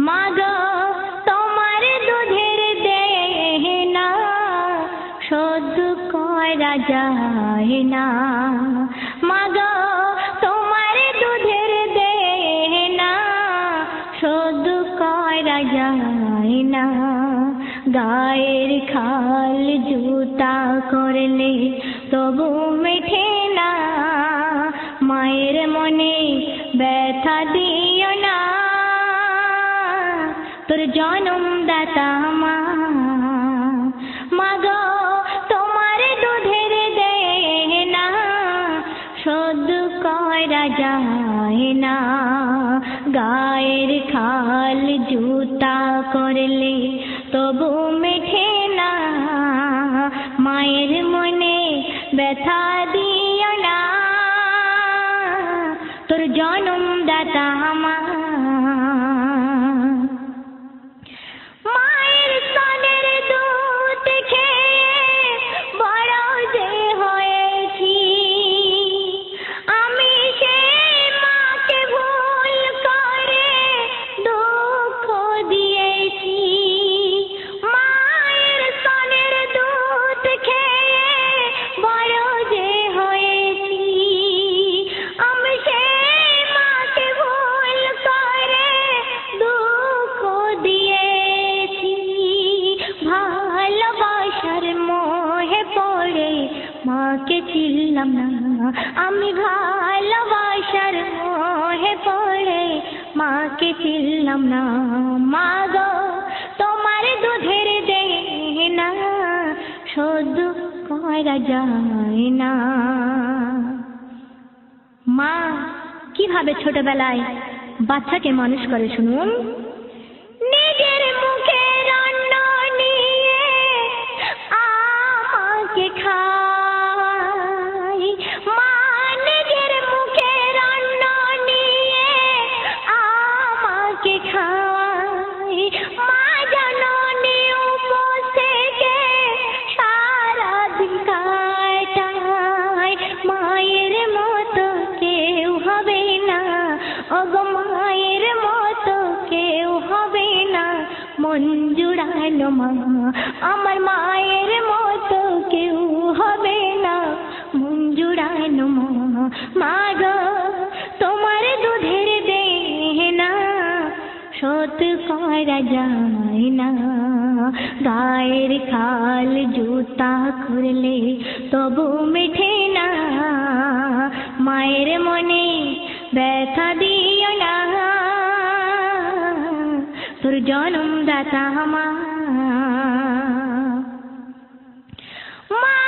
মাগো তোমার দুধের দেনা সহ্য করা যায় না। মাগো তোমার দুধের দেনা সহ্য করা যায় না। গায়ের খাল জুতা করলে তবু মেঠে না। মায়ের মনে ব্যথা দিও না, তোর জনমদাতা মা। মাগো তোমার দুধের দেনা সহ্য করা যায় না। গায়ের খাল জুতা করলে তবু মেঠে না। মায়ের মনে ব্যথা দিও না, তোর জনমদাতা মা। মায়ের স্তনের দুধ খেয়ে বড় যে হয়েছি, আমি সেই মাকে ভুল করে দুঃখ দিয়েছি। মায়ের স্তনের দুধ খেয়ে বড় যে হয়েছি, আমি সেই মাকে ভুল করে দুঃখ দিয়েছি। ভালোবাসার মোহে পড়ে মাকে চিনলাম না, আমি ভালোবাসার মোহে পড়ে মাকে চিনলাম না। মাগো তোমার দুধের দেনা সহ্য করা যায় না। মা কিভাবে ছোটবেলায় বাচ্চাকে মানুষ করে শুনুন। নিজের মুখে রান্না নিয়ে আমাকে খায়। মা নিজের মুখে রান্না নিয়ে আমাকে খায়। মা জননী উপোস থেকে সারাদিন কাটায়। মায়ের মতো কেউ হবে না, ওগো মায়ের মতো কেউ হবে না। মন জুড়ানো মা, আমার মায়ের মতো কেউ হবে না। মন জুড়ানো মা। মাগো তোমার দুধের দেনা শোধ করা যায় না। গায়ের খাল জুতা করলে তবু মেঠে না। মায়ের মনে ব্যথা দিও না, তোর জনমদাতা মা। মা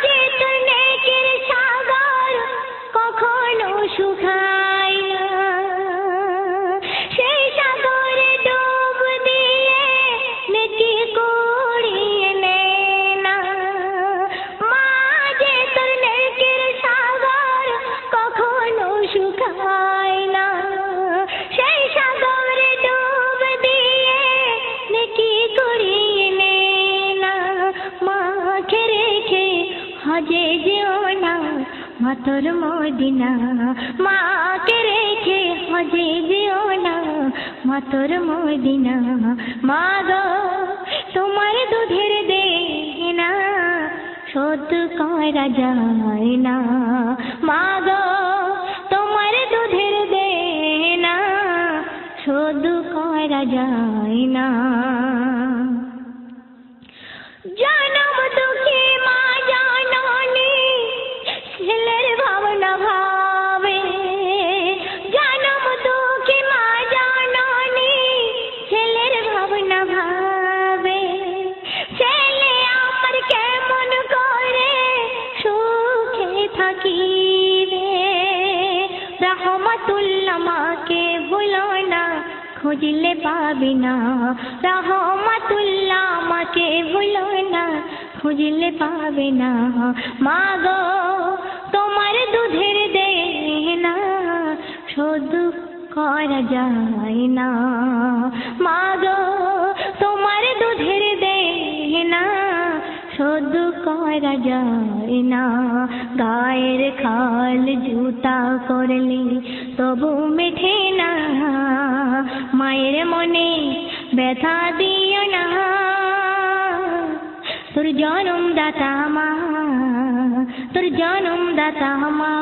যে তোর নেকের সাগর কখনো শুকায় না, সেই সাগরে ডুব দিয়ে নেকি কুড়িয়ে নে না। মা যে তোর নেকের সাগর কখনো শুকায় না, সেই সাগরে ডুব দিয়ে নেকি কুড়িয়ে নে না। মাকে রেখে হজে যেও না মা তোর মদিনা। মাকে রেখে হজে যেও না মা তোর মদিনা। মাগো তোমার দুধের দেনা শোধ করা যায় না। মাগো তোমার দুধের দেনা শোধ করা যায় না। জনম দুঃখী মা জননী ছেলের ভাবনা ভাবে। জনম দুঃখী মা জননী ছেলের ভাবনা ভাবে। ছেলে আমার কেমন করে সুখে থাকিবে। রহমতুল্লাহ মাকে ভুলো না, খুঁজলে পাবি না। রহমতুল্লাহ মাকে ভুলো না, খুঁজলে পাবে না। মাগো তোমার দুধের দেনা শোধ করা যায় না। মাগো তোমার দুধের দেনা শোধ করা যায় না। গায়ের খাল জুতা করলে তবু মেঠে না। মায়ের মনে ব্যথা দিও না, তোর জনমদাতা মা, তোর জনমদাতা মা।